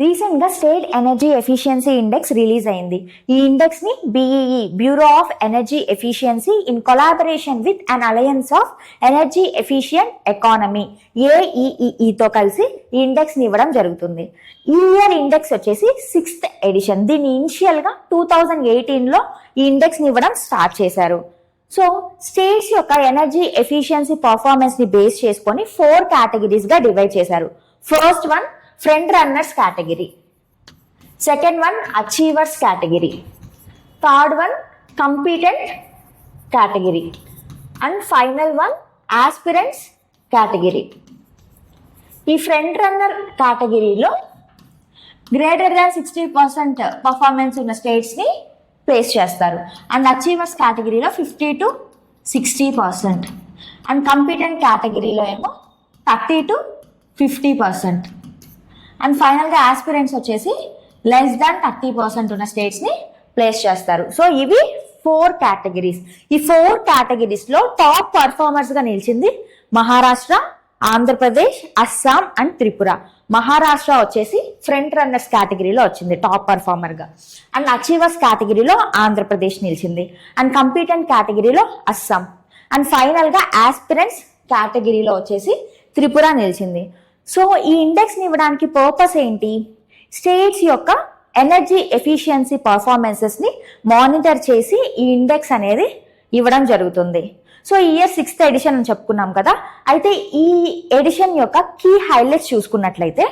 Recent గా state energy efficiency index release అయింది. ఈ ఇండెక్స్ ని BEE bureau of energy efficiency in collaboration with an alliance of energy efficient economy AEEE తో కలిసి ఈ index ని ఇవ్వడం జరుగుతుంది. ఈ ఇయర్ ఇండెక్స్ వచ్చేసి 6th ఎడిషన్. దీన్ని ఇనిషియల్ గా 2018 లో ఈ ఇండెక్స్ ని ఇవ్వడం స్టార్ట్ చేశారు. సో స్టేట్స్ యొక్క ఎనర్జీ ఎఫిషియన్సీ పర్ఫార్మెన్స్ ని బేస్ చేసుకొని 4 కేటగిరీస్ గా డివైడ్ చేశారు. First one front runners category, second one achievers category, third one competent category and final one aspirants category. ఈ ఫ్రంట్ రన్నర్ కేటగిరీలో గ్రేటర్ దాన్ 60% పర్ఫార్మెన్స్ ఉన్న states ని place చేస్తారు. And achievers కేటగిరీలో 50 to 60%. అండ్ కంపీటెంట్ కేటగిరీలో ఏమో 30 to 50%. And ఫైనల్గా aspirants వచ్చేసి లెస్ దాన్ 30% ఉన్న స్టేట్స్ని ప్లేస్ చేస్తారు. సో ఇవి 4 కేటగిరీస్. ఈ 4 కేటగిరీస్లో టాప్ పర్ఫార్మర్స్గా నిలిచింది మహారాష్ట్ర, ఆంధ్రప్రదేశ్, అస్సాం అండ్ త్రిపుర. మహారాష్ట్ర వచ్చేసి ఫ్రంట్ రన్నర్స్ కేటగిరీలో వచ్చింది టాప్ పర్ఫార్మర్గా. అండ్ అచీవర్స్ కేటగిరీలో ఆంధ్రప్రదేశ్ నిలిచింది. అండ్ కంపీటెంట్ కేటగిరీలో అస్సాం. అండ్ ఫైనల్గా ఆస్పిరెంట్స్ కేటగిరీలో వచ్చేసి త్రిపుర నిలిచింది. సో ఈ ఇండెక్స్ని ఇవ్వడానికి పర్పస్ ఏంటి? స్టేట్స్ యొక్క ఎనర్జీ ఎఫిషియన్సీ పర్ఫార్మెన్సెస్ని మానిటర్ చేసి ఈ ఇండెక్స్ అనేది ఇవ్వడం జరుగుతుంది. సో ఈ ఇయర్ 6th ఎడిషన్ అని చెప్పుకున్నాం కదా. అయితే ఈ ఎడిషన్ యొక్క కీ హైలైట్స్ చూసుకున్నట్లయితే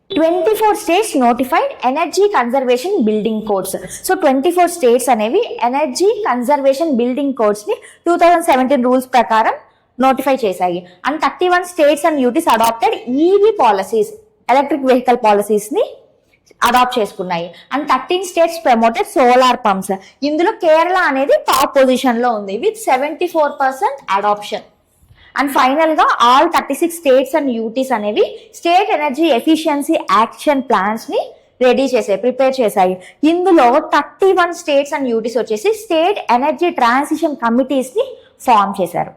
24 states notified energy conservation building codes. So 24 states అనేవి ఎనర్జీ కన్జర్వేషన్ బిల్డింగ్ కోడ్స్ ని 2017 రూల్స్ ప్రకారం నోటిఫై చేశాయి. And 31 states and UTs adopted EV policies, electric vehicle policies ని అడాప్ట్ చేసుకున్నాయి. And 13 states promoted solar pumps. ఇందులో కేరళ అనేది top position లో ఉంది విత్ 74% అడాప్షన్. అండ్ ఫైనల్ గా ఆల్ 36 స్టేట్స్ అండ్ యూటీస్ అనేవి state energy efficiency action plans ని prepare చేశాయి. ఇందులో 31 స్టేట్స్ అండ్ యూటీస్ వచ్చేసి స్టేట్ ఎనర్జీ ట్రాన్సిషన్ కమిటీస్ ని ఫామ్ చేశారు.